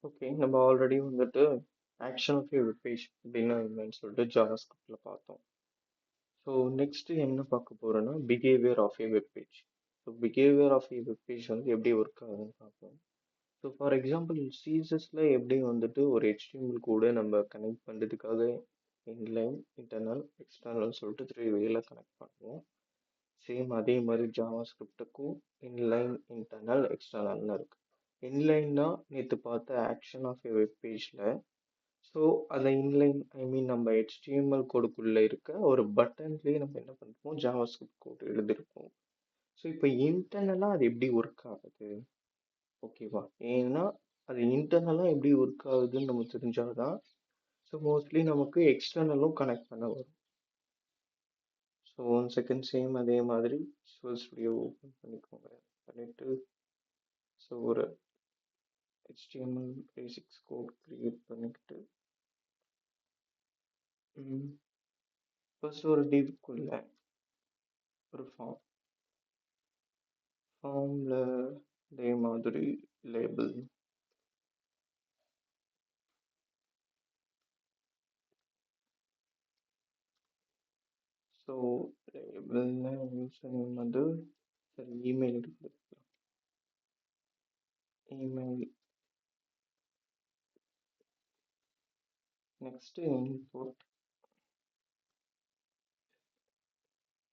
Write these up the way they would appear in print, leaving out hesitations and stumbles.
Okay. நம்ம already வந்துட்டு action of a web page அப்படின்னா என்னன்னு சொல்லிட்டு ஜாவாஸ்கிரிப்ட்ல பார்த்தோம். ஸோ நெக்ஸ்ட் என்ன பார்க்க போறோம்னா behaviour of a web page. So behaviour of a web page வந்து எப்படி ஒர்க் ஆகுதுன்னு பார்ப்போம். ஸோ ஃபார் எக்ஸாம்பிள் சிஎஸ்எஸ்ல எப்படி வந்துட்டு ஒரு HTML கூட நம்ம கனெக்ட் பண்ணுறதுக்காக இன்லைன் இன்டர்னல் எக்ஸ்டர்னல் சொல்லிட்டு த்ரீ வேல கனெக்ட் பண்ணுவோம். சேம் அதே மாதிரி ஜாவா ஸ்கிரிப்டுக்கும் இன்லைன் இன்டர்னல் எக்ஸ்டர்னல்னு இருக்கு. இன்லைன்னா நேற்று பார்த்த ஆக்ஷன் ஆஃப் எ வெப் பேஜில். ஸோ அந்த இன்லைன் நம்ம HTML கோடுக்குள்ளே இருக்க ஒரு பட்டன்லேயே நம்ம என்ன பண்ணுறோம், ஜாவா ஸ்கிரிப்ட் கோடு எழுதிருப்போம். ஸோ இப்போ இன்டர்னலாக அது எப்படி ஒர்க் ஆகுது, ஓகேவா? ஏன்னா அது இன்டர்னலாக எப்படி ஒர்க் ஆகுதுன்னு நம்ம தெரிஞ்சாதான் ஸோ மோஸ்ட்லி நமக்கு எக்ஸ்டர்னலும் கனெக்ட் பண்ண வரும். ஸோ 1 செகண்ட் சேம் அதே மாதிரி விஷுவல் ஸ்டுடியோ ஓப்பன் பண்ணிக்கோங்க. பண்ணிட்டு ஸோ ஒரு HTML பேசிக்ஸ் கோட் கிரியேட் பண்ணிக்கிட்டு ஃபர்ஸ்ட் ஒரு டிவ்க்குள்ள ஒரு ஃபார்ம்ல இதே மாதிரி லேபிள். ஸோ லேபிள்ல யூசர் நேம் வந்து சரி இமெயில் கொடுக்கலாம். இமெயில் நெக்ஸ்ட்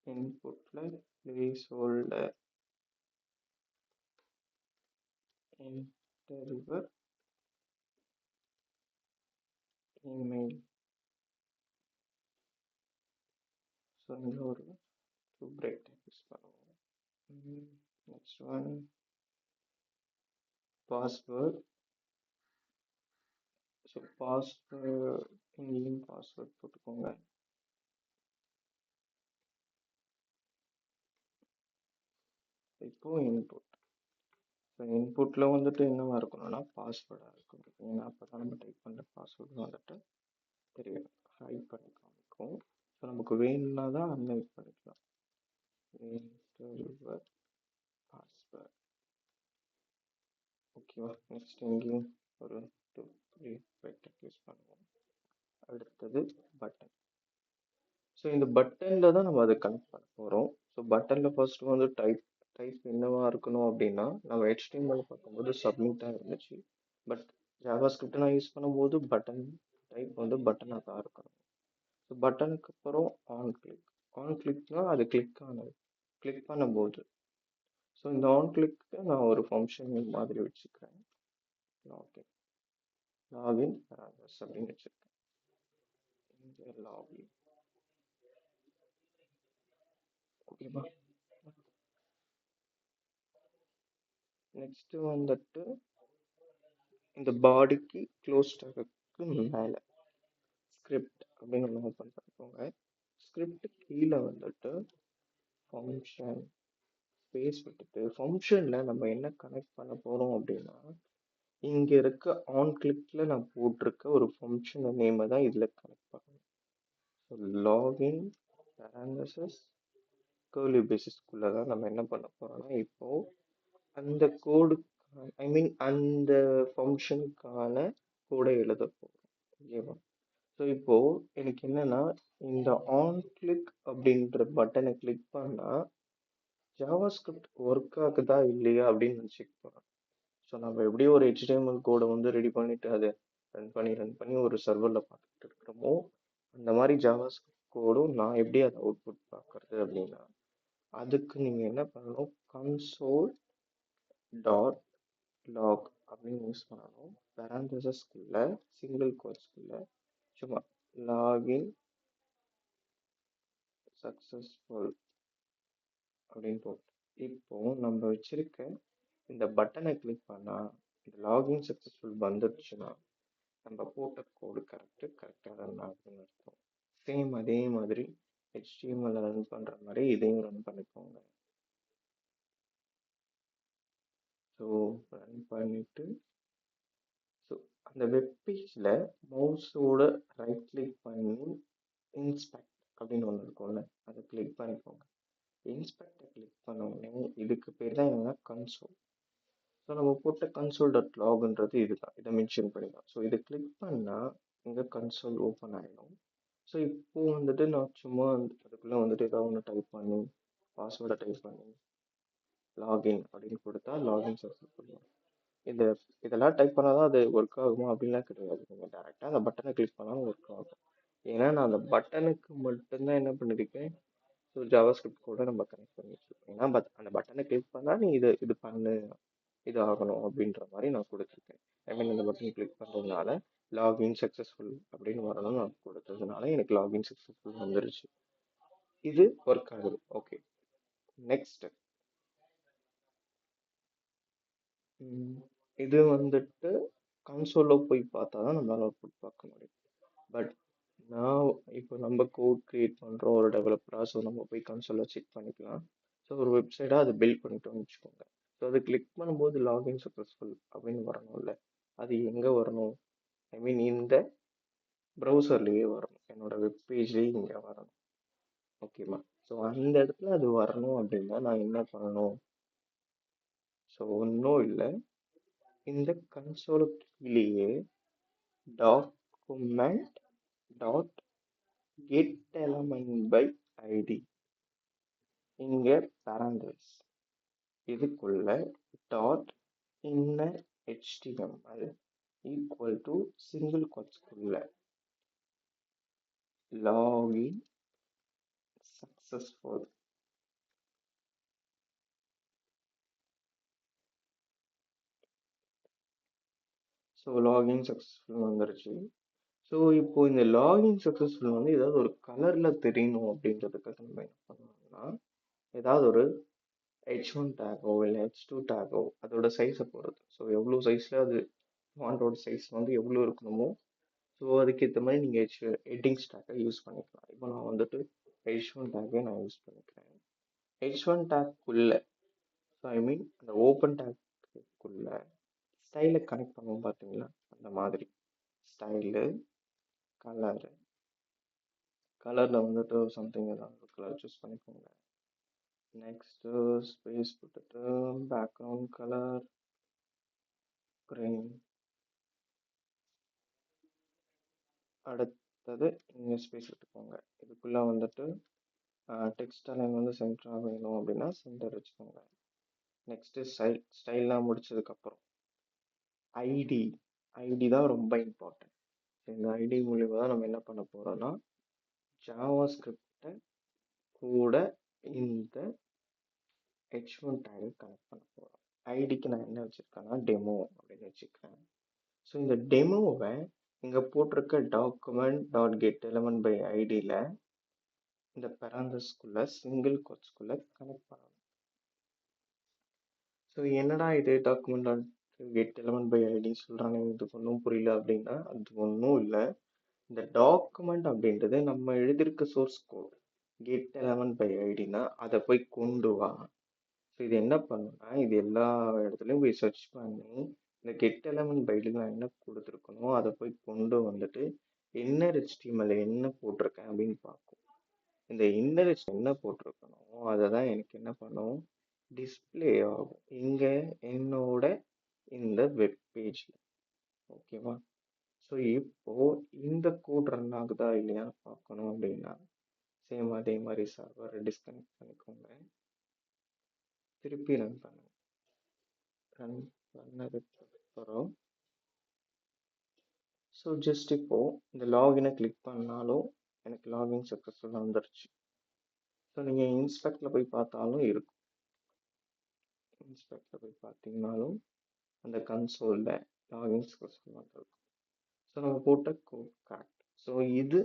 இன்புட்ல placeholder interviewer email. So இங்கே ஒரு பிரேக் யூஸ் பண்ணுவோம். Next one password. So password இங்கேயும் பாஸ்வேர்ட் போட்டுக்கோங்க. இப்போ இன்புட். ஸோ இன்புட்டில் வந்துட்டு என்னவா இருக்கணும்னா பாஸ்வேர்டாக இருக்கும். ஏன்னா அப்போ தான் நம்ம டைப் பண்ணுற பாஸ்வேர்டு வந்துட்டு தெரியும், ஹைட் பண்ணி காமிக்கும். ஸோ நமக்கு வேணும்னா தான் அன்லைட் பண்ணிக்கலாம். Interviewer password. ஓகேவா? நெக்ஸ்ட் இங்கேயும் ஒரு 2 3 வெக்டர் யூஸ் பண்ணுவோம். அடுத்தது பட்டன். ஸோ இந்த பட்டனில் தான் நம்ம அதை கனெக்ட் பண்ண போகிறோம். ஸோ பட்டனில் ஃபர்ஸ்ட் வந்து டைப் என்னவா இருக்கணும் அப்படின்னா, நம்ம HTML பார்க்கும்போது சப்மிட்டாக இருந்துச்சு. பட் ஜாவா ஸ்கிரிப்ட் நான் யூஸ் பண்ணும்போது பட்டன் டைப் வந்து பட்டனாக தான் இருக்கணும். ஸோ பட்டனுக்கு அப்புறம் ஆன் கிளிக்னா அது கிளிக் பண்ணும்போது ஸோ இந்த ஆன் கிளிக்கு நான் ஒரு ஃபங்க்ஷன் மாதிரி வச்சுக்கிறேன். லாகின் அப்படின்னு வச்சுருக்கேன். இங்கே லாகின். ஓகேவா? நெக்ஸ்ட் வந்துட்டு இந்த பாடிக்கு க்ளோஸ் டேக்குக்கு மேலே ஸ்கிரிப்ட் அப்படின்னு ஒன்று ஓப்பன் பண்ணிக்கோங்க. ஸ்கிரிப்ட் கீழே வந்துட்டு ஃபங்க்ஷன் ஸ்பேஸ் விட்டுட்டு ஃபங்க்ஷனில் நம்ம என்ன கனெக்ட் பண்ண போகிறோம் அப்படின்னா, இங்கே இருக்க ஆன் கிளிக்ல நான் போட்டிருக்க ஒரு ஃபங்க்ஷன் நேமை தான் இதில் கனெக்ட் பண்ணணும். ஸோ லாகின் பேரந்தசிஸ் கர்லி பேசிஸ்க்குள்ளே தான் நம்ம என்ன பண்ண போகிறோம்னா இப்போது அந்த கோடு அந்த ஃபங்க்ஷனுக்கான கோடை எழுத போகிறோம். ஓகேவா? ஸோ இப்போ எனக்கு என்னன்னா இந்த ஆன் கிளிக் அப்படின்ற பட்டனை கிளிக் பண்ணா ஜாவா ஸ்கிரிப்ட் ஒர்க் ஆகுதா இல்லையா அப்படின்னு செக் பண்ணணும். ஸோ நம்ம எப்படியும் ஒரு HTML கோடை வந்து ரெடி பண்ணிட்டு அதை ரன் பண்ணி ஒரு சர்வரில் பார்த்துட்டு இருக்கிறோமோ, அந்த மாதிரி ஜாவா ஸ்கிரிப்ட் கோடும் நான் எப்படி அதை அவுட்புட் பார்க்கறது அப்படின்னா, அதுக்கு நீங்கள் என்ன பண்ணணும், கன்சோல் டாட் லாக் அப்படின்னு யூஸ் பண்ணணும். பேரந்தசிஸ்குள்ள சிங்கிள் கோட்ஸ்குள்ள சும்மா லாகின் சக்ஸஸ்ஃபுல் அப்படின்னு போட்டு இப்போ நம்ம வச்சிருக்க இந்த பட்டனை கிளிக் பண்ணா இந்த லாகின் சக்ஸஸ்ஃபுல் வந்துடுச்சுன்னா நம்ம போட்ட கோடு கரெக்டாக ரன் ஆகுதுன்னு அர்த்தம். சேம் அதே மாதிரி HTML ரன் பண்ணுற மாதிரி இதையும் ரன் பண்ணிக்கோங்க. ஸோ ரன் பண்ணிட்டு ஸோ அந்த வெப் பேஜில் மவுஸோட ரைட் கிளிக் பண்ணி இன்ஸ்பெக்ட் அப்படின்னு ஒன்று இருக்கும்ல, அதை கிளிக் பண்ணிக்கோங்க. இன்ஸ்பெக்டை கிளிக் பண்ண உடனே இதுக்கு பேர் தான் என்னன்னா கன்சோல். ஸோ நம்ம போட்ட கன்சோல் டாட் லாக்ன்றது இதுதான், இதை மென்ஷன் பண்ணிக்கலாம். ஸோ இதை கிளிக் பண்ணால் இங்கே கன்சோல் ஓப்பன் ஆகிடும். ஸோ இப்போ வந்துட்டு நான் சும்மா அதுக்குள்ளே வந்துட்டு ஏதாவது ஒன்று டைப் பண்ணி பாஸ்வேர்டை டைப் பண்ணி லாகின் அப்படின்னு கொடுத்தா லாகின் சக்ஸஸ்ஃபுல். இந்த இதெல்லாம் டைப் பண்ணால் தான் அது ஒர்க் ஆகுமா அப்படின்லாம் கிடையாது. நீங்கள் டேரெக்டாக அந்த பட்டனை கிளிக் பண்ணாலும் ஒர்க் ஆகும். ஏன்னா நான் அந்த பட்டனுக்கு மட்டும்தான் என்ன பண்ணியிருக்கேன், ஸோ ஜாவா ஸ்கிரிப்ட் கூட நம்ம கனெக்ட் பண்ணி வச்சுருக்கோம். ஏன்னா அந்த பட்டனை கிளிக் பண்ணால் நீ இது பண்ணு, இது ஆகணும் அப்படின்ற மாதிரி நான் கொடுத்துருக்கேன். ஐ மீன் இந்த பட்டன் கிளிக் பண்ணுறதுனால லாகின் சக்ஸஸ்ஃபுல் அப்படின்னு வரணும்னு நான் கொடுத்ததுனால எனக்கு லாகின் சக்ஸஸ்ஃபுல் வந்துருச்சு. இது ஒர்க் ஆகுது. ஓகே, நெக்ஸ்ட் இது வந்துட்டு கன்சோலில் போய் பார்த்தா தான் நம்மளால் அவுட்புட் பார்க்க முடியும். பட் நான் இப்போ நம்ம கோட் கிரியேட் பண்ணுறோம் ஒரு டெவலப்பராக, ஸோ நம்ம போய் கன்சோலில் செக் பண்ணிக்கலாம். ஸோ ஒரு வெப்சைட்டாக அதை பில்ட் பண்ணிட்டோம்னு வச்சுக்கோங்க. ஸோ அதை கிளிக் பண்ணும்போது லாகின் சக்ஸஸ்ஃபுல் அப்படின்னு வரணும்ல, அது எங்கே வரணும்? ஐ மீன் இந்த ப்ரௌசர்லேயே வரணும், என்னோட வெப் பேஜ்லேயே இங்கே வரணும். ஓகேவா? ஸோ அந்த இடத்துல அது வரணும் அப்படின்னா நான் என்ன பண்ணணும்? ஸோ ஒன்றும் இல்லை, இந்த கன்சோலுக்கு கீழேயே document dot get element by ID, இங்கே பேரண்டல்ஸ் இதுக்குள்ள dot inner HTML equal to single கோட்ஸ்குள்ள login successful. So login successful வந்துருச்சு. ஸோ இப்போ இந்த லாகின் சக்ஸஸ்ஃபுல் வந்து ஏதாவது ஒரு கலரில் தெரியணும் அப்படின்றதுக்காக நம்ம என்ன பண்ணணும்னா, ஏதாவது ஒரு H1 டேக்கோ இல்லை H2 டேக்கோ அதோட சைஸை பொறுத்து, ஸோ எவ்வளோ சைஸில் அது ஃபாண்டோட சைஸ் வந்து எவ்வளோ இருக்கணுமோ, ஸோ அதுக்கேற்ற மாதிரி நீங்கள் ஹெட்டிங்ஸ் டேக்கை யூஸ் பண்ணிக்கலாம். இப்போ நான் வந்துட்டு H1 டேக்கை நான் யூஸ் பண்ணிக்கிறேன். H1 டேக்குள்ளே, ஸோ ஐ மீன் அந்த ஓப்பன் டேக்குள்ளே ஸ்டைலை கனெக்ட் பண்ணுவோம் பார்த்தீங்களா, அந்த மாதிரி ஸ்டைலு கலரில் வந்துட்டு சம்திங் ஏதாவது கலர் சூஸ் பண்ணிக்கோங்க. நெக்ஸ்ட்டு ஸ்பேஸ் போட்டுட்டு பேக்ரவுண்ட் கலர் கிரீன். அடுத்தது இங்கே ஸ்பேஸ் விட்டுக்கோங்க. இதுக்குள்ளே வந்துட்டு டெக்ஸ்ட் அலைன் வந்து சென்டராக வேணும் அப்படின்னா சென்டர் வச்சுக்கோங்க. நெக்ஸ்ட்டு ஸ்டைல்லாம் முடிச்சதுக்கப்புறம் ஐடி தான் ரொம்ப இம்பார்ட்டன்ட். இந்த ஐடி மூலிமா தான் நம்ம என்ன பண்ண போகிறோம்னா ஜாவா ஸ்கிரிப்டை கூட இந்த H1 டேகை கனெக்ட் பண்ண போகிறோம். ஐடிக்கு நான் என்ன வச்சுருக்கேன்னா டெமோ அப்படின்னு வச்சுக்கிறேன். ஸோ இந்த டெமோவை இங்கே போட்டிருக்க document dot get element by ஐடியில் இந்த பேரண்டல்ஸ்குள்ள சிங்கிள் கோட்ஸ்குள்ள கனெக்ட் பண்ணணும். ஸோ என்னடா இது document dot get element by ID சொல்கிறாங்க, இதுக்கு ஒன்றும் புரியல அப்படின்னா அது ஒன்றும் இல்லை. இந்த டாக்குமெண்ட் அப்படின்றது நம்ம எழுதியிருக்க source code, get element by ஐடினா அதை போய் கொண்டு வா. ஸோ இது என்ன பண்ணுன்னா, இது எல்லா இடத்துலையும் போய் சர்ச் பண்ணி இந்த கெட் எலமெண்ட் பை ஐடி நான் என்ன கொடுத்துருக்கணும் அதை போய் கொண்டு வந்துட்டு இன்னர் HTML என்ன போட்டிருக்கேன் அப்படின்னு பார்க்கும். இந்த இன்னர் என்ன போட்டிருக்கணும் அதை தான் எனக்கு என்ன பண்ணும், டிஸ்பிளே ஆகும் இங்கே என்னோட இந்த வெப் பேஜில். ஓகேவா? ஸோ இப்போ இந்த கோட் ரன் ஆகுதா இல்லையான்னு பார்க்கணும் அப்படின்னா சேம் அதே மாதிரி சர்வரை டிஸ்கனெக்ட் பண்ணிக்கோங்க, திருப்பி ரன் பண்ணுங்க. ரன் பண்ணதுக்கு அப்புறம் ஸோ ஜஸ்ட் இப்போ இந்த லாகினை கிளிக் பண்ணாலும் எனக்கு லாகின் சக்ஸஸ்ஃபுல்லாக வந்துருச்சு. ஸோ நீங்கள் இன்ஸ்பெக்டில் போய் பார்த்தாலும் இருக்கும், இன்ஸ்பெக்டில் போய் பார்த்தீங்கன்னாலும் அந்த கன்சோலில் லாகின் சக்ஸஸ்ஃபுல்லாக வந்துருக்கும். ஸோ நம்ம போட்ட கோட் கரெக்ட். ஸோ இது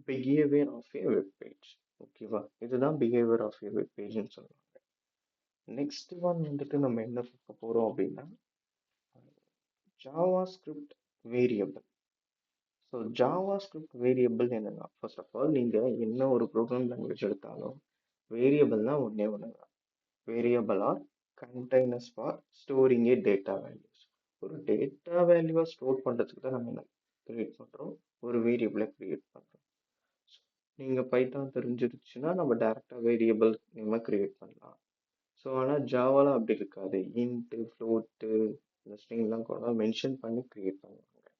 behaviour of a web page. ஓகேவா? இதுதான் பிஹேவியர் ஆஃப் ஏ வெப் பேஜ்னு சொல்லுவாங்க. நெக்ஸ்ட் ஒன் வந்துட்டு நம்ம என்ன பார்க்க போகிறோம் அப்படின்னா JavaScript variable. So JavaScript variable என்னன்னா, ஃபர்ஸ்ட் ஆஃப் ஆல் நீங்கள் என்ன ஒரு ப்ரோக்ராம் லாங்குவேஜ் எடுத்தாலும் வேரியபிள்னா ஒன்றே ஒன்று தான், variable are containers for storing a data values. ஒரு டேட்டா வேல்யூவை ஸ்டோர் பண்ணுறதுக்கு தான் நம்ம என்ன கிரியேட் பண்ணுறோம், ஒரு வேரியபிளை கிரியேட் பண்ணுறோம். நீங்கள் பைத்தான் தெரிஞ்சிருச்சுன்னா நம்ம டேரெக்டாக வேரியபிள் நம்ம கிரியேட் பண்ணலாம். ஸோ ஸோ ஆனால் ஜாவால அப்படி இருக்காது. இன்ட்டு ஃப்ளோட்டு இந்த ஸ்ட்ரிங்லாம் கூட மென்ஷன் பண்ணி கிரியேட் பண்ணுவாங்க.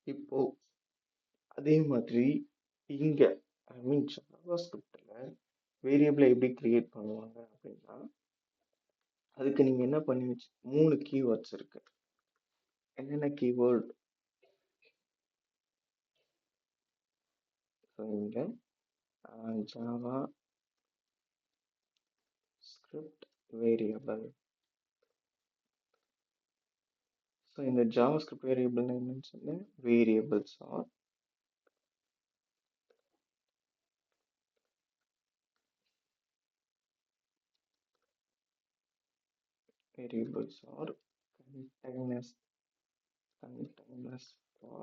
இப்போ அதே மாதிரி இங்க ஐ மீன் ஜாவா ஸ்கிரிப்டில் வேரியபிளை எப்படி கிரியேட் பண்ணுவாங்க அப்படின்னா, அதுக்கு நீங்க என்ன பண்ணி வச்சு 3 கீவேர்ட்ஸ் இருக்கு. என்னென்ன கீவேர்ட்? இங்க ஜாவா ஸ்கிரிப்ட் வேரியபிள். ஸோ இந்த ஜாவா ஸ்கிரிப்ட் வேரியபிள் என்னன்னு சொன்னேன், variables are variables or containers for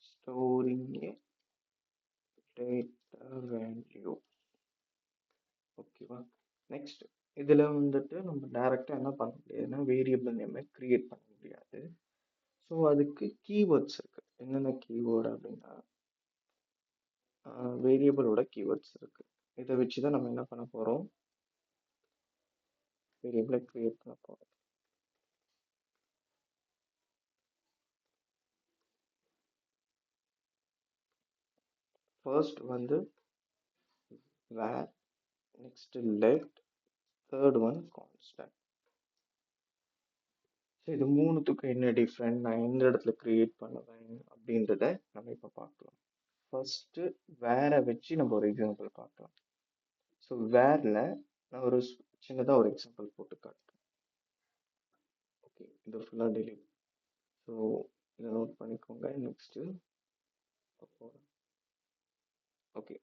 storing a data value. ஓகேவா? நெக்ஸ்ட் இதுல வந்துட்டு நம்ம டைரக்டா என்ன பண்ண முடியாதுன்னா வேரியபிள் நேம் கிரியேட் பண்ண முடியாது. ஸோ அதுக்கு கீவேர்ட்ஸ் இருக்கு. என்னென்ன கீவேர்டு அப்படின்னா வேரியபிளோட கீவேர்ட்ஸ் இருக்கு. இதை வச்சுதான் நம்ம என்ன பண்ண போறோம், வேரியபிளை கிரியேட் பண்ண போறோம். ஃபர்ஸ்ட் வந்து var, next let, third one constant. இது மூணுத்துக்கும் என்ன டிஃப்ரெண்ட், நான் எந்த இடத்துல கிரியேட் பண்ணுவேன் அப்படின்றத நம்ம இப்போ பார்க்கலாம். ஃபர்ஸ்ட் வேரை வச்சு நம்ம ஒரு எக்ஸாம்பிள் பார்க்கலாம். ஸோ வேர்ல நான் ஒரு சின்னதாக ஒரு எக்ஸாம்பிள் போட்டு காட்டுறேன். ஓகே, இது ஃபுல்லாக டெலிட். ஸோ இதை நோட் பண்ணிக்கோங்க. நெக்ஸ்ட்டு ஓகே,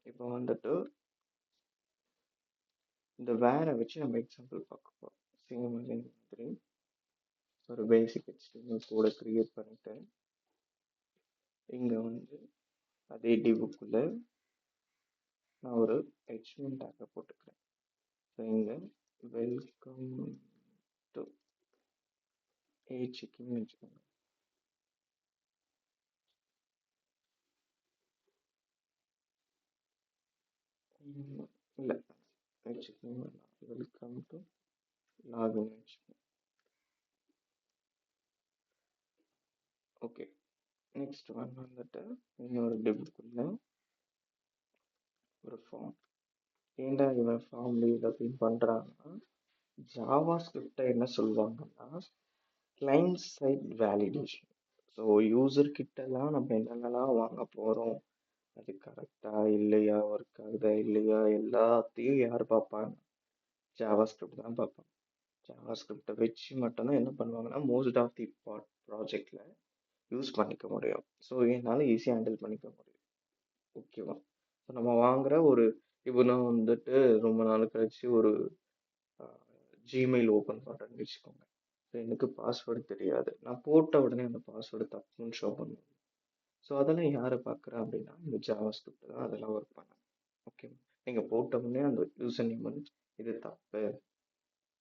இப்போ வந்துட்டு இந்த வேரை வச்சு நம்ம எக்ஸாம்பிள் பார்க்க போகிறோம். சேம் மாதிரி ஒரு பேசிக் HTML கோடை கிரியேட் பண்ணிட்டு இங்கே வந்து அதே டிவுக்குள்ள நான் ஒரு HTML டேக்கை போட்டுக்கிறேன். ஸோ இங்கே வெல்கம் டு ஏச்சிக்குன்னு வச்சுக்கோங்க. இல்லை வச்சுக்கோங்க, வெல்கம் டு லாகின் வச்சுக்கோங்க. ஓகே, நெக்ஸ்ட் ஒன் வந்துட்டு இன்னொரு டிவுக்குள்ள ஒரு ஃபார்ம். ஏன்டா இவன் ஃபார்ம் லீட் அப்படின்னு பண்ணுறாங்கன்னா, ஜாவா ஸ்கிரிப்டை என்ன சொல்லுவாங்கன்னா client side validation. So user கிட்டலாம் நம்ம என்னென்னலாம் வாங்க போகிறோம், அது கரெக்டா இல்லையா, ஒர்க் ஆகுதா இல்லையா, எல்லாத்தையும் யார் பார்ப்பாங்க, ஜாவா ஸ்கிரிப்ட் தான் பார்ப்பாங்க. ஜாவா ஸ்கிரிப்டை வச்சு மட்டும்தான் என்ன பண்ணுவாங்கன்னா மோஸ்ட் ஆஃப் தி ப்ராஜெக்டில் யூஸ் பண்ணிக்க முடியும். ஸோ என்னால் ஈஸியாக ஹேண்டில் பண்ணிக்க முடியும். ஓகேவா? ஸோ நம்ம வாங்குற ஒரு இப்போ நான் வந்துட்டு ரொம்ப நாள் கழிச்சு ஒரு ஜிமெயில் ஓப்பன் பண்ணுறேன்னு வச்சுக்கோங்க. ஸோ எனக்கு பாஸ்வேர்டு தெரியாது, நான் போட்ட உடனே அந்த பாஸ்வேர்டு தப்புன்னு ஷோ பண்ணுவேன். ஸோ அதெல்லாம் யார் பார்க்குறா அப்படின்னா இந்த ஜாவா ஸ்கிரிப்ட் தான் அதெல்லாம் ஒர்க் பண்ணேன். ஓகே, நீங்கள் போட்ட உடனே அந்த யூசர் நேம் வந்து இது தப்பு,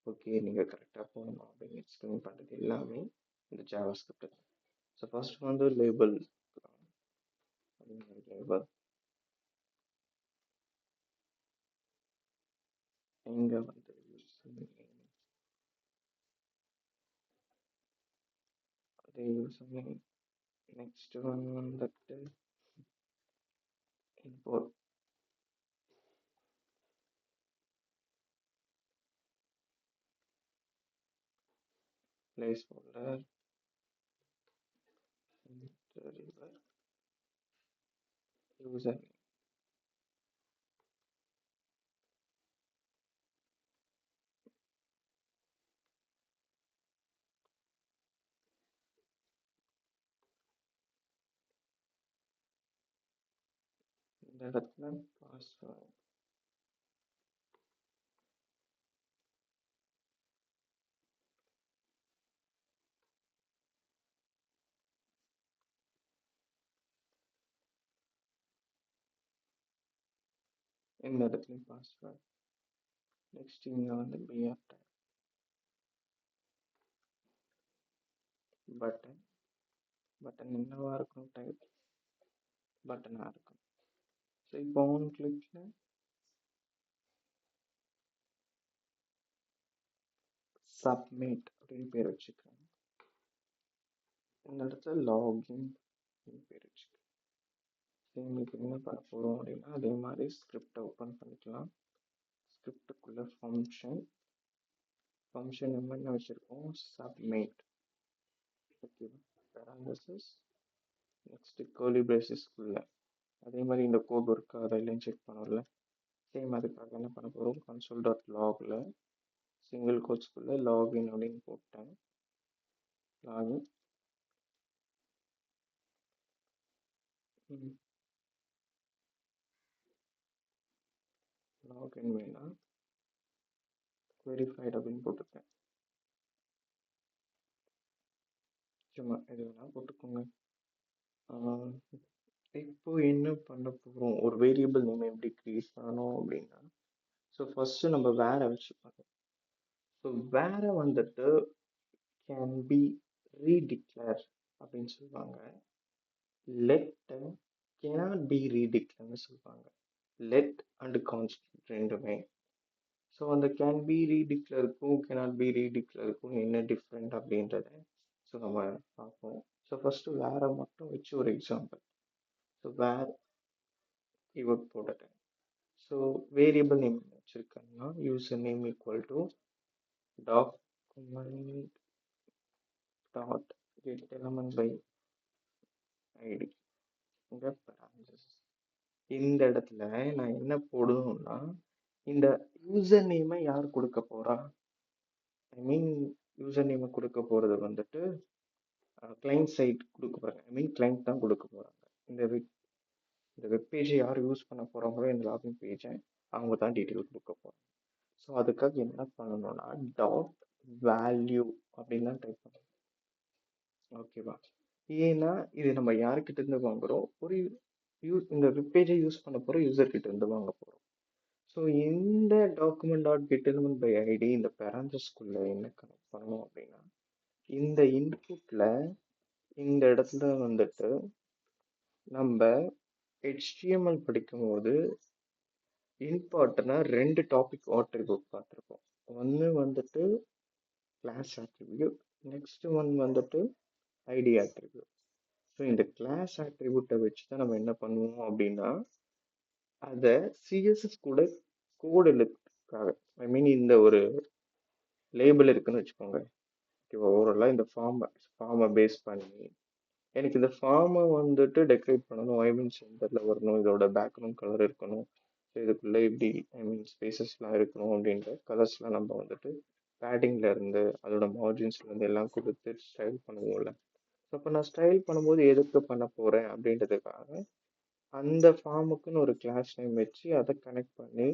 ஓகே நீங்கள் கரெக்டாக போகணும் அப்படின்னு எக்ஸ்பிளைன் பண்ணுறது எல்லாமே இந்த ஜாவா ஸ்கிரிப்ட் தான். ஸோ ஃபர்ஸ்ட் வந்து லேபிள், லேபிள் இங்கே வந்து அதே யூசர் நேம். நெக்ஸ்ட் ஒன் வந்துட்டு import place holder user name. இந்த இடத்துல பாஸ்வேர்டு. இந்த இடத்துலையும் பாஸ்வேர்டு. நெக்ஸ்ட் இங்கே வந்து பிஆர் டேக். பட்டன் என்னவா இருக்கும், டைப் பட்டனாக இருக்கும். ஸோ இப்போ ஆன் கிளிக்ல சப்மிட் அப்படின்னு பேர் வச்சுக்கிறேன். இந்த இடத்துல லாகின் பேர் வச்சுக்கிறேன். உங்களுக்கு என்ன பண்ண போகிறோம் அப்படின்னா அதே மாதிரி ஸ்கிரிப்டை ஓப்பன் பண்ணிக்கலாம். ஸ்கிரிப்டுக்குள்ள ஃபங்க்ஷன் என்ன வச்சுருக்கோம், submit. Okay, parenthesis next curly பிரேசஸ்க்குள்ள அதே மாதிரி இந்த கோட் ஒர்க் அதை இல்லைன்னு செக் பண்ணல. சேம் அதுக்காக என்ன பண்ண போகிறோம், console.logல சிங்கிள் கோட்ஸ்க்குள்ள லாகின் அப்படின்னு போட்டேன். லாகின் லாகின் வேணாம், வெரிஃபைட் அப்படின்னு போட்டுருக்கேன். சும்மா எது வேணால் போட்டுக்கோங்க. இப்போ என்ன பண்ண போகிறோம், ஒரு வேரியபிள் நேம் எப்படி க்ரியேட் பண்ணணும் அப்படின்னா, ஸோ ஃபஸ்ட்டு நம்ம வேற வச்சுப்பாங்க. ஸோ வேற வந்துட்டு கேன் பி ரீடிக்ளேர் அப்படின்னு சொல்லுவாங்க. லெட் cannot be redeclared சொல்லுவாங்க. லெட் அண்ட் கான்ஸ்டன்ட் ரெண்டுமே. ஸோ அந்த கேன் பி ரீடிக்ளேருக்கும் cannot be ரீடிக்ளேருக்கும் என்ன டிஃப்ரெண்ட் அப்படின்றத ஸோ நம்ம பார்ப்போம். ஸோ ஃபஸ்ட்டு வேற மட்டும் வச்சு ஒரு எக்ஸாம்பிள். ஸோ வேர் கீவேர்ட் போட்டுட்டேன். ஸோ வேரியபிள் நேம் வச்சுருக்கேன்னா user name equal to document dot get element by id. இங்கே இந்த இடத்துல நான் என்ன போடணும்னா இந்த யூசர் நேமை யார் கொடுக்க போறா, ஐ மீன் யூசர் நேமை கொடுக்க போறது வந்துட்டு கிளைண்ட் சைட் கொடுக்க போறாங்க. ஐ மீன் கிளைண்ட் தான் கொடுக்க போறாங்க. இந்த வெப் பேஜை யார் யூஸ் பண்ண போறாங்களோ இந்த லாகின் பேஜை அவங்க தான் டீட்டெயில் கொடுக்க போறாங்க. ஸோ அதுக்காக என்ன பண்ணணும்னா டாட் வேல்யூ அப்படின்னு தான் டைப் பண்ணணும். ஓகேவா, ஏன்னா இது நம்ம யாருக்கிட்ட இருந்து வாங்குறோம், ஒரு இந்த வெப் பேஜை யூஸ் பண்ண போற யூசர் கிட்ட இருந்து வாங்க போறோம். ஸோ இந்த document dot get element by ID இந்த பேரண்டஸ்குள்ள என்ன கனெக்ட் பண்ணணும் அப்படின்னா இந்த இன்புட்ல இந்த இடத்துல வந்துட்டு நம்ம HTML படிக்கும்போது இம்பார்ட்டனா 2 டாபிக் ஆட்ரிபியூட் பார்த்துருக்கோம். ஒன்று வந்துட்டு கிளாஸ் ஆட்ரிபியூட், நெக்ஸ்ட் ஒன் வந்துட்டு ஐடி ஆட்ரிபியூட். ஸோ இந்த கிளாஸ் ஆட்ரிபியூட்டை வச்சு தான் நம்ம என்ன பண்ணுவோம் அப்படின்னா அதை சிஎஸ்எஸ் கூட கோட் எழுதுறதுக்காக, ஐ மீன் இந்த ஒரு லேபிள் இருக்குன்னு வச்சுக்கோங்க. ஓகேவா, ஓவராலாக இந்த ஃபார்மை பேஸ் பண்ணி எனக்கு இந்த ஃபார்மை வந்துட்டு டெக்கரேட் பண்ணணும், ஐ மீன் சென்டரில் வரணும், இதோட பேக்ரவுண்ட் கலர் இருக்கணும், இதுக்குள்ளே இப்படி ஐ மீன் ஸ்பேசஸ்லாம் இருக்கணும் அப்படின்ற கலர்ஸ்லாம் நம்ம வந்துட்டு பேட்டிங்கில் இருந்து அதோட மார்ஜின்ஸ்லேருந்து எல்லாம் கொடுத்து ஸ்டைல் பண்ணுவோம்ல. ஸோ அப்போ நான் ஸ்டைல் பண்ணும்போது எதுக்கு பண்ண போகிறேன் அப்படின்றதுக்காக அந்த ஃபார்முக்குன்னு ஒரு கிளாஸ் நேம் வச்சு அதை கனெக்ட் பண்ணி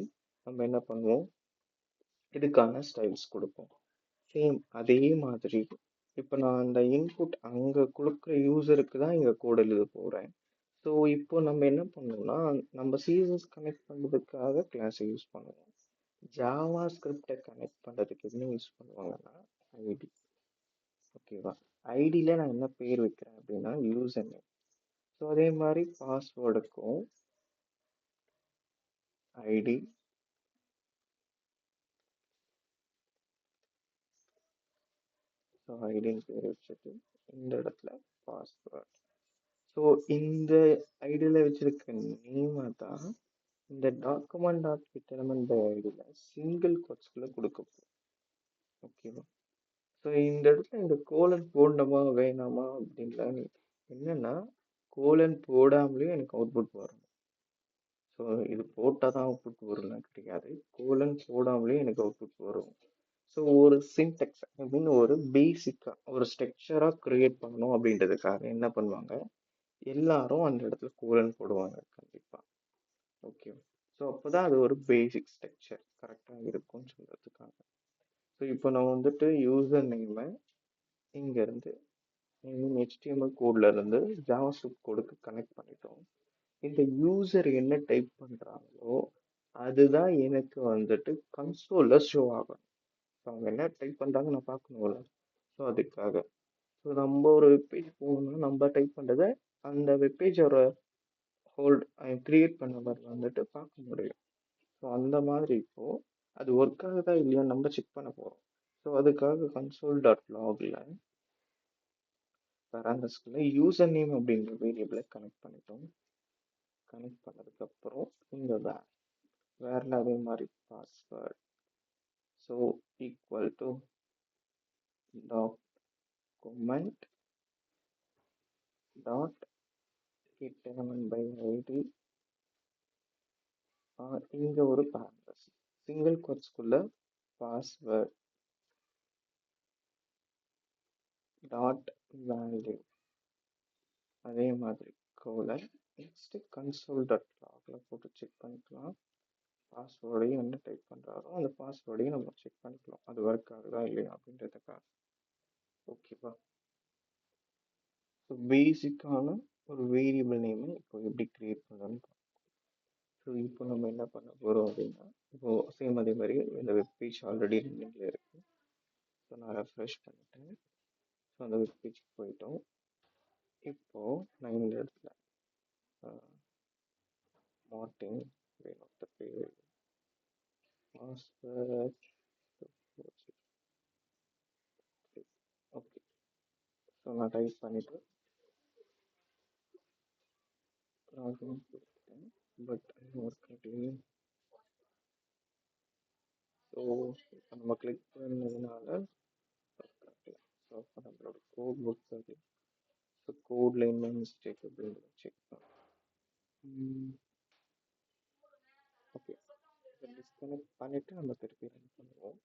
நம்ம என்ன பண்ணுவோம், இதுக்கான ஸ்டைல்ஸ் கொடுப்போம். சேம் அதே மாதிரி இப்போ நான் அந்த இன்புட் அங்கே கொடுக்குற யூசருக்கு தான் இங்கே கோட் எழுத போகிறேன். ஸோ இப்போ நம்ம என்ன பண்ணோம்னா நம்ம சிஎஸ்எஸ் கனெக்ட் பண்ணுறதுக்காக கிளாஸை யூஸ் பண்ணுவோம். ஜாவா ஸ்கிரிப்டை கனெக்ட் பண்ணுறதுக்கு என்ன யூஸ் பண்ணுவாங்கன்னா ஐடி. ஓகேவா, ஐடியில் நான் என்ன பேர் வைக்கிறேன் அப்படின்னா யூசர் நேம். ஸோ அதே மாதிரி பாஸ்வேர்டுக்கும் ஐடி, ஸோ ஐடின்னு பேர் வச்சுட்டு இந்த இடத்துல பாஸ்வேர்ட். ஸோ இந்த ஐடியில் வச்சிருக்க நேமை தான் இந்த document dot get element by ஐடியில் சிங்கிள் கோட்ஸ்குள்ளே கொடுக்க போகிறோம். ஓகேவா, ஸோ இந்த இடத்துல இந்த கோலன் போடணுமா வேணாமா அப்படின்லாம் என்னன்னா கோலன் போடாமலேயும் எனக்கு அவுட்புட் வரும். ஸோ இது போட்டால் தான் அவுட்புட் வரும்லாம் கிடையாது, கோலன் போடாமலேயும் எனக்கு அவுட்புட் வரும். ஸோ ஒரு சின்டெக்ஸ் அப்படின்னு ஒரு பேசிக்காக ஒரு ஸ்ட்ரக்சராக க்ரியேட் பண்ணணும் அப்படின்றதுக்காக என்ன பண்ணுவாங்க, எல்லாரும் அந்த இடத்துல கோலன் போடுவாங்க கண்டிப்பாக. ஓகே, ஸோ அப்போ தான் அது ஒரு பேசிக் ஸ்ட்ரக்சர் கரெக்டாக இருக்கும்னு சொல்கிறதுக்காக. ஸோ இப்போ நான் வந்துட்டு யூசர் நேமை இங்கேருந்து HTML கோட்ல இருந்து ஜாவாஸ்கிரிப்ட் கோடுக்கு கனெக்ட் பண்ணிட்டோம். இந்த யூசர் என்ன டைப் பண்ணுறாங்களோ அதுதான் எனக்கு வந்துட்டு கன்சோலில் ஷோ ஆகும். அவங்க என்ன டைப் பண்ணுறாங்க நான் பார்க்கணும்ல. ஸோ அதுக்காக ஸோ நம்ம ஒரு வெப்பேஜ் போகணும்னா நம்ம டைப் பண்ணுறதை அந்த வெப்பேஜோட ஹோல்ட் கிரியேட் பண்ணவர் வந்துட்டு பார்க்க முடியும். ஸோ அந்த மாதிரி இப்போ அது ஒர்க் ஆகுதா இல்லையா நம்ம செக் பண்ண போகிறோம். ஸோ அதுக்காக கன்சோல் டாட் லாகில் பேராந்தஸ்குள்ள யூசர் நேம் அப்படிங்கிற வேரியபிளை கனெக்ட் பண்ணிட்டோம். கனெக்ட் பண்ணதுக்கப்புறம் இங்கே வேரில் அதே மாதிரி password. So equal to document dot get_by_id இங்கே ஒரு பேரந்தஸ் சிங்கிள் கோட்ஸ்குள்ள பாஸ்வேர்ட் டாட் வேல்யூ அதே மாதிரி கோலன் நெக்ஸ்ட் கன்சோல் டாட் லாக்ல போட்டு செக் பண்ணிக்கலாம். பாஸ்வேர்டையும் என்ன டைப் பண்ணுறாரோ அந்த பாஸ்வேர்டையும் நம்ம செக் பண்ணிக்கலாம் அது ஒர்க் ஆகுதா இல்லையா அப்படின்றதுக்காக. ஓகேவா? ஸோ பேசிக்கான ஒரு வேரியபிள் நேமை இப்போ எப்படி கிரியேட் பண்ணணும்னு பார்க்கலாம். ஸோ இப்போ நம்ம என்ன பண்ண போகிறோம் அப்படின்னா, இப்போ சேம் அதே மாதிரி இந்த வெப் பேஜ் ஆல்ரெடி ரன்னிங்கில் இருக்கு. ஸோ நான் ரெஃப்ரெஷ் பண்ணிட்டேன். ஸோ அந்த வெப் பேஜுக்கு போயிட்டோம். இப்போ நான் இந்த இடத்துல மார்டின் வேணும் பேர் மாஸ்டர். ஓகே, ஸோ நான் டைப் பண்ணிட்டு லாகின் கொடுத்துட்டேன். பட் ஒர்க் ஆகலையே. ஸோ இப்போ நம்ம கிளிக் பண்ணதுனால ஒர்க் ஆகல. ஸோ அப்போ நம்மளோட கோட் ஒர்க் ஆகுது. ஸோ கோடில் என்ன மிஸ்டேக் அப்படிங்கிறத செக் பண்ணலாம். ஓகே, இதை டிஸ்கனெக்ட் பண்ணிவிட்டு நம்ம திருப்பி ரன் பண்ணுவோம்.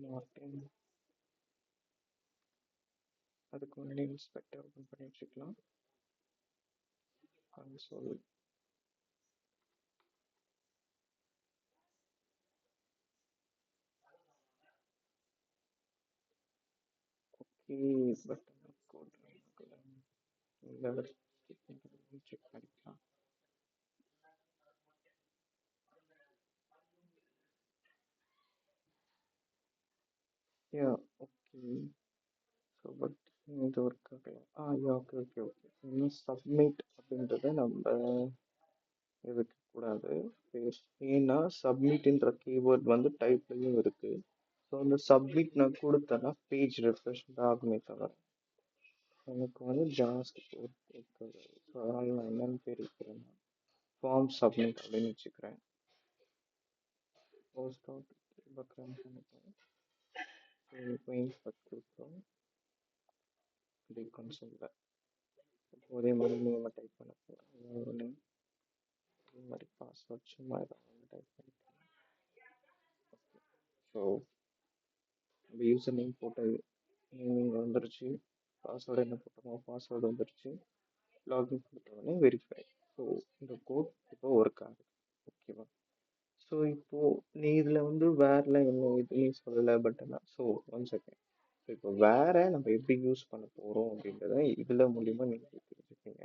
மார்டின் அதுக்கு முன்னாடி இன்ஸ்பெக்டர் ஓப்பன் பண்ணி வச்சுக்கலாம். கன்சோல் ஓகே, பட் கோட் இந்த செக் பண்ணிக்கலாம். Yeah okay. ஸோ பட் இது ஒர்க் ஆகல. Yeah okay okay okay. இன்னும் சப்மிட் அப்படின்றத நம்ம இருக்கக்கூடாது. ஏன்னா சப்மிட்ன்ற கீவேர்ட் வந்து டைப்லையும் இருக்கு. ஸோ அந்த சப்மிட் நான் கொடுத்தேன்னா பேஜ் ரெஃப்ரெஷ் ஆகுமே தவிர எனக்கு வந்து ஜாஸ்தி இருக்குது. ஸோ அதனால நான் என்னென்னு பேர் வைக்கிறேன்னா ஃபார்ம் சப்மிட் அப்படின்னு வச்சுக்கிறேன். போஸ்ட் அவுட் பக்கம் பண்ணிக்கிறேன். ஸோ இப்போ இன்ஸ்பெக்ட் கொடுக்குறோம். இப்படி கன்சோலில் ஒரே மாதிரி நேமை டைப் பண்ண போகிறேன். ஒரு நேம் அதே மாதிரி பாஸ்வேர்ட் சும்மா ஏதாவது டைப் பண்ணிக்கிறேன். ஸோ நம்ம யூசர் நேம் போட்டது இங்கே வந்துருச்சு. பாஸ்வேர்டு என்ன போட்டோமோ பாஸ்வேர்டு வந்துருச்சு. லாகின் கொடுத்தோடனே வெரிஃபை. ஸோ இந்த கோட் இப்போ ஒர்க் ஆகுது. ஓகேவா? ஸோ இப்போ நீ இதில் வந்து வேறில் என்ன எதுவும் சொல்லலை. பட் ஆனால் ஸோ ஒன் செகண்ட். ஸோ இப்போ வேற நம்ம எப்படி யூஸ் பண்ண போகிறோம் அப்படின்றத இதில் மூலியமாக நீங்கள் தெரிஞ்சுப்பீங்க.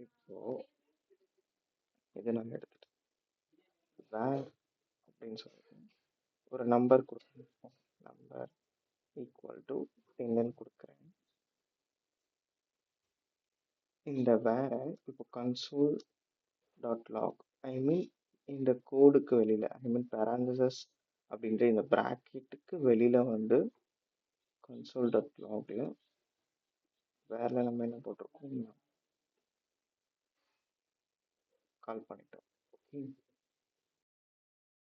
இப்போ இதை நான் எடுத்துட்டேன். வேர் அப்படின்னு சொல்லிட்டு ஒரு நம்பர் கொடுக்கணும். நம்பர் ஈக்குவல் டு 10 கொடுக்குறேன். இந்த வேற இப்போ கன்சோல் டாட் லாக் ஐ மீன் இந்த கோடுக்கு வெளியில ஐ மீன் பேராந்தசஸ் அப்படின்ற இந்த பிராக்கெட்டுக்கு வெளியில வந்து கன்சோல் டாட் லாக்ல வேற நம்ம என்ன போட்டிருக்கோம் கால் பண்ணிட்டோம். ஓகே,